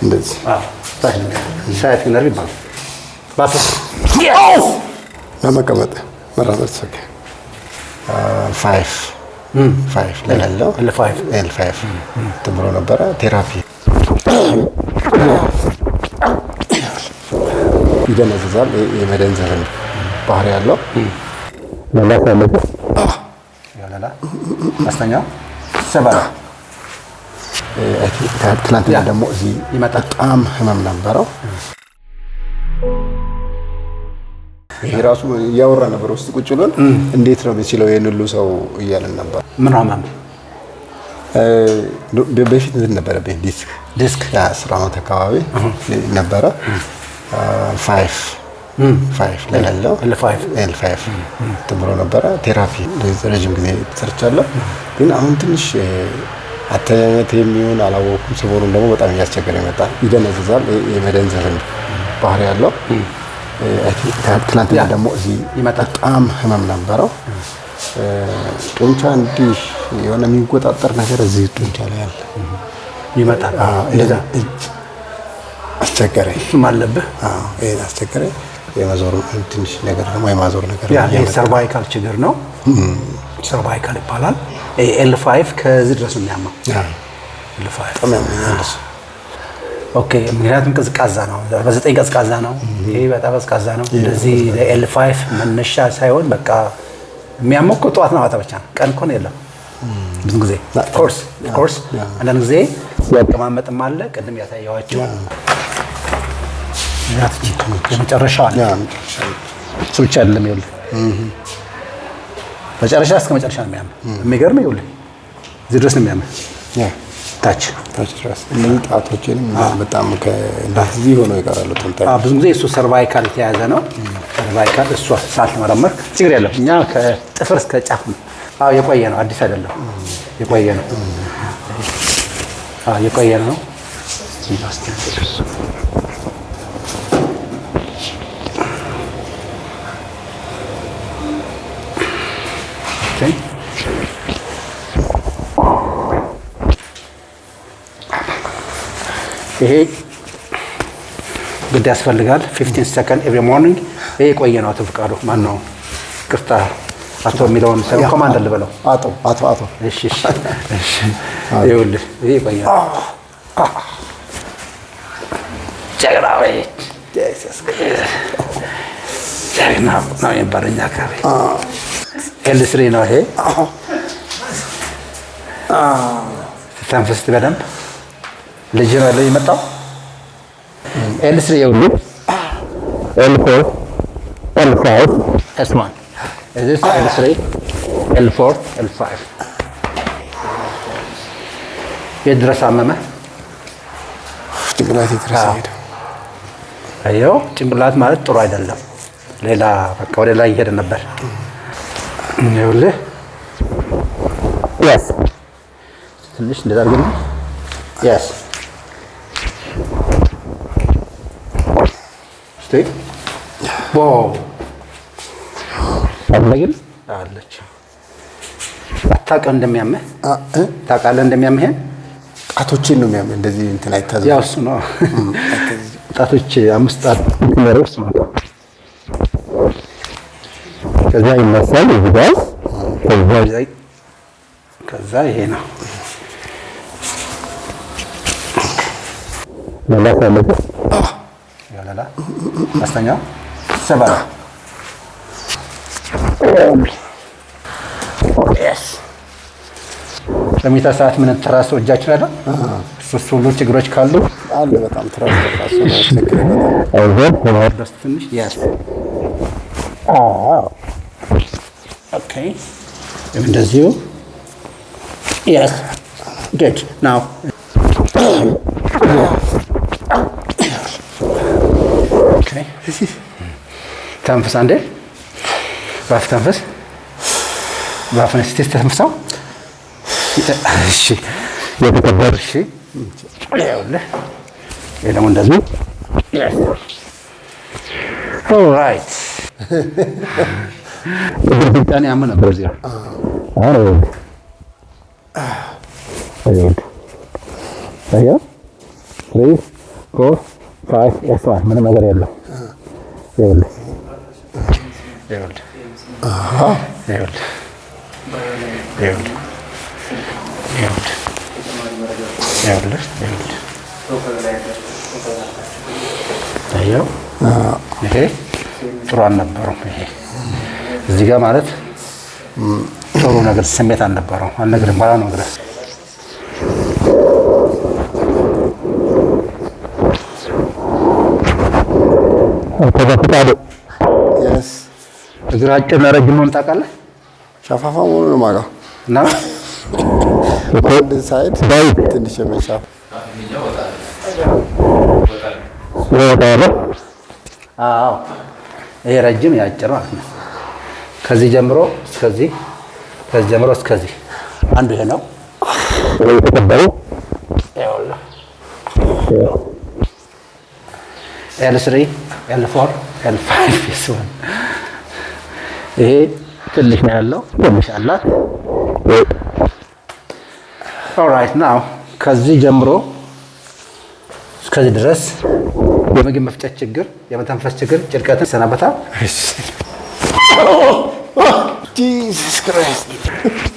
እንደዚህ ሳይት ነርቭ ይባላል። ባስ ለመቀመጥ መራመድ ሰከ 5 ላይ ያለው L5 ተብሎ ነበረ ቴራፒ ይደነዝዛል። የመደንዘዝ ባህሪ ያለው ያለላ አስተኛው ሰባራ ትላንትና ደግሞ እዚህ በጣም ህመም ነበረው። ይሄ ራሱ ያወራ ነበር ውስጥ ቁጭ ብለን እንዴት ነው የሚችለው ይሄን ሁሉ ሰው እያለን ነበር። ምን ህመም በፊት እንትን ነበረብኝ ዲስክ ያ 10 ዓመት አካባቢ ነበረ 5 ላይ ያለው L5 ተብሎ ነበረ ቴራፒ ረጅም ጊዜ ሰርቻለሁ። ግን አሁን ትንሽ አተኛኘት የሚሆን አላወኩም። ሰሞኑን ደግሞ በጣም እያስቸገረ መጣ። ይደነዝዛል። የመደንዘዝ ባህሪ ያለው ትላንትና ደግሞ እዚህ በጣም ህመም ነበረው። ጡንቻ እንዲህ የሆነ የሚቆጣጠር ነገር እዚህ ጡንቻ ላይ አለ ይመጣል። እንደዛ አስቸገረኝ። እሱም አለብህ። ይሄን አስቸገረኝ። የማዞር ትንሽ ነገር ደግሞ የማዞር ነገር ያ ሰርቫይካል ችግር ነው። ሰርቫይካል ይባላል። L5 ከዚህ ድረስ ነው የሚያመው። L5 ኦኬ። ምክንያቱም ቀዝቃዛ ነው። በ9 ቀዝቃዛ ነው። ይሄ በጣም ቀዝቃዛ ነው። እንደዚህ L5 መነሻ ሳይሆን በቃ የሚያመው እኮ ጠዋት ነው ማታ ብቻ ነው። ቀን እኮ ነው የለም ብዙ ጊዜ። ኦፍ ኮርስ አንዳንድ ጊዜ ያቀማመጥም አለ። ቅድም ያሳየኋቸው የመጨረሻው አለ። እሱ ብቻ አይደለም ይኸውልህ መጨረሻ እስከ መጨረሻ ነው የሚያመው። የሚገርም ይኸውልህ እዚህ ድረስ ነው የሚያመው። ታች ድረስ እነዚህ ጣቶችንም በጣም እንደዚህ ሆነው ይቀራሉ። ብዙ ጊዜ እሱ ሰርቫይካል የተያዘ ነው። ሰርቫይካል እሷ ሳትመረመር ችግር የለም። እኛ ከጥፍር እስከ ጫፍ ነው። የቆየ ነው፣ አዲስ አይደለም። የቆየ ነው። የቆየ ነው። ይሄ ግድ ያስፈልጋል። 15 ሰከንድ ኤቭሪ ሞርኒንግ። ይሄ የቆየ ነው። አቶ ፍቃዱ ማን ነው? ቅርታ አቶ የሚለውን ሳይሆን ኮማንደር ልበለው። አቶ እሺ ይኸውልህ ይሄ የቆየ ነው። ጀግና ወይ ጀግና ነው የሚባለው እኛ አካባቢ። L3 ነው ይሄ። ስትተንፍስ በደንብ ልጅ ነው ያለው የመጣው። L3 ይኸውልህ L4 L5 S1 እዚህ L3 L4 L5 የድረስ አመመ ጭንቅላት ድረስ ሄደ። አየው ጭንቅላት ማለት ጥሩ አይደለም። ሌላ በቃ ወደ ላይ እየሄደ ነበር። ይኸውልህ yes ትንሽ እንደዛ አድርገን yes stay wow አለግን አለች። አታውቅም እንደሚያምህ ታውቃለህ እንደሚያምህ ጣቶችን ነው የሚያምህ። እንደዚህ እንትን አይታዘም። ያው እሱ ነው ጣቶች 5 ጣት ነው ነው ከዛ ይመሳል ይባል ከዛ ይሄ ነው ለላሳለፈ ያለላ አስተኛው ሰባራ yes በሚታ ሰዓት ምን ትራስ ወጃችሁ አይደል? እሱ ሁሉ ችግሮች ካሉ አለ በጣም ትራስ ተፋሱ ነው ችግር ደስ ትንሽ yes ኦኬ እንደዚሁ yes good now okay ተንፈስ አንዴ ባፍ ተንፈስ ባፍ ነስቴስ ተንፈሳው እሺ የተከበር እሺ ይኸውልህ ይሄ ደግሞ እንደዚህ yes all right በጣም ያመ ነበር እዚህ አዎ አየው 3 4 5 ኤስ1 ምንም ነገር የለው። ይኸውልህ አየው ይሄ ጥሩ አልነበረም። ይሄ እዚህ ጋር ማለት ጥሩ ነገር ስሜት አልነበረው። አልነግርም ባላ ነው ድረስ እግር አጭር እና ረጅም መሆኑን ታውቃለህ? ሸፋፋ መሆኑን ነው የማውቀው እና በአንድ ሳይድ ትንሽ የመሻፍ አዎ ይሄ ረጅም ያጭር ማለት ነው። ከዚህ ጀምሮ እስከዚህ ከዚህ ጀምሮ እስከዚህ አንዱ ይሄ ነው የተቀበለው። ይኸውልህ L3 L4 L5 S1 ይሄ ትንሽ ነው ያለው ትንሽ አላት። ኦልራይት ናው ከዚህ ጀምሮ እስከዚህ ድረስ የምግብ መፍጨት ችግር፣ የመተንፈስ ችግር፣ ጭንቀትን ሰናበታል። ጂሰስ ክራይስት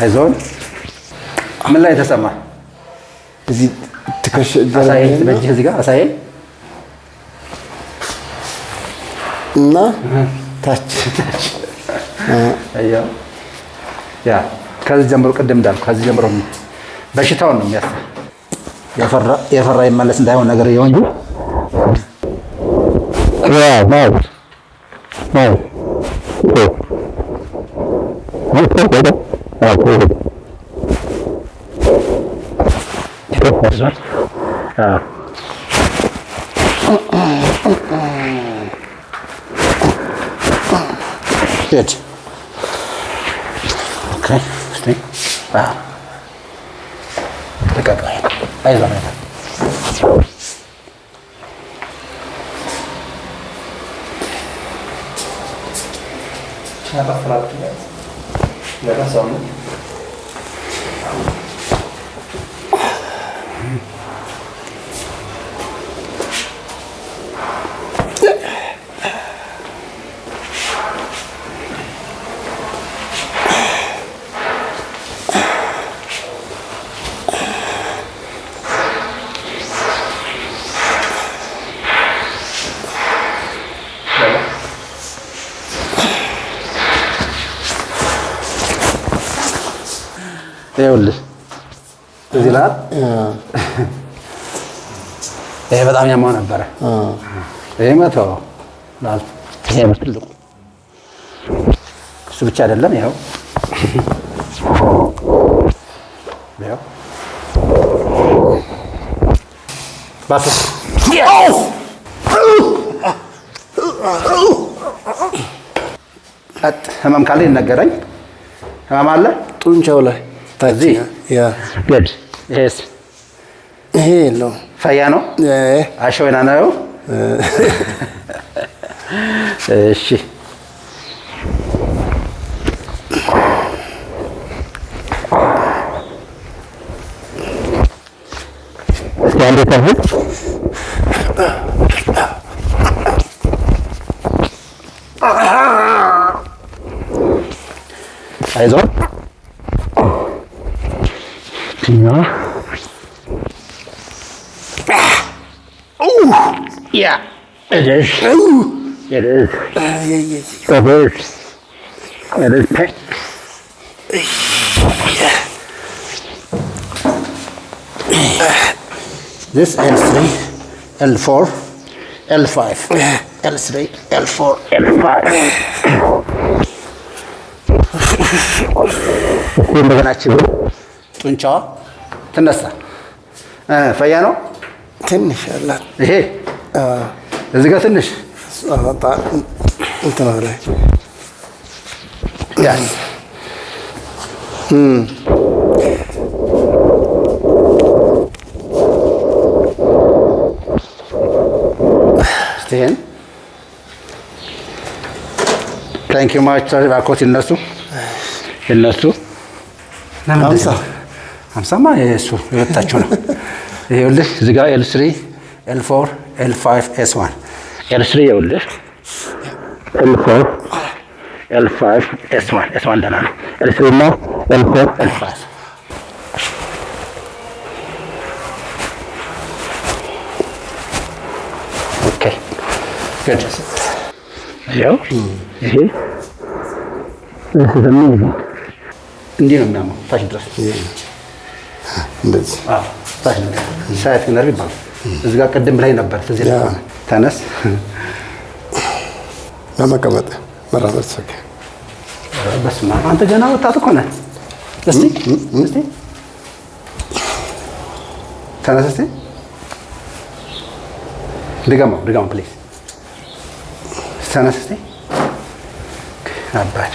አይዞን። ምን ላይ ተሰማ? እዚህ ትከሻ አሳየኝ፣ በእጅህ እዚህ ጋር አሳየኝ እና ታች አያው ያ ከዚህ ጀምሮ ቅድም እንዳልኩ ከዚህ ጀምሮ በሽታውን ነው የሚያሳ የፈራ ይመለስ እንዳይሆን ነገር ይኸው እንጂ Good. Okay. Stay. Wow. Look at that. Eyes on it. Kenapa flat? Kenapa sama? ይኸውልህ እዚህ ላይ ይሄ በጣም ያማው ነበረ። ይሄ መተው ላል ይሄ ትልቁ እሱ ብቻ አይደለም። ይኸው ይኸው ባስ ህመም ካለ ይነገረኝ። ህመም አለ ጡንቻው ላይ እዚህ ያ good yes ይሄ ነው ፈያ ነው አሸወና ነው። እሺ አንዴ ታህል አይዞህ Yeah. Yeah, it is. It is. It hurts. It is pain. This L3, L4, L5, L3, L4, L5. እንደገናችሁ ጡንቻዋ ትነሳ። ፈያ ነው ትንሽ አላት። ይሄ እዚህ ጋር ትንሽ እንትና ላይ ያስ ስቴን ታንክ ዩ ማች ባኮት እነሱ ሀምሳማ የእሱ የወጣችሁ ነው። ይኸውልህ እዚህ ጋር L3 L4 L5 S1 L3 ይኸውልህ L4 L5 S1 ደህና ነው። L3 እና L4 L5 ኦኬ ጉድ ያው ይሄ እንዲህ ነው የሚያመው ታች ድረስ እንደዚህ ታች ነው ሳይት ነርቭ ይባላል። እዚህ ጋር ቅድም ላይ ነበር ትዝ ይላል። ተነስ ለመቀመጥ መራመድ ሰከ በስመ አብ አንተ ገና ወጣት እኮ ነህ። እስቲ ተነስ እስቲ ድገመው ፕሊዝ ተነስ እስቲ አባት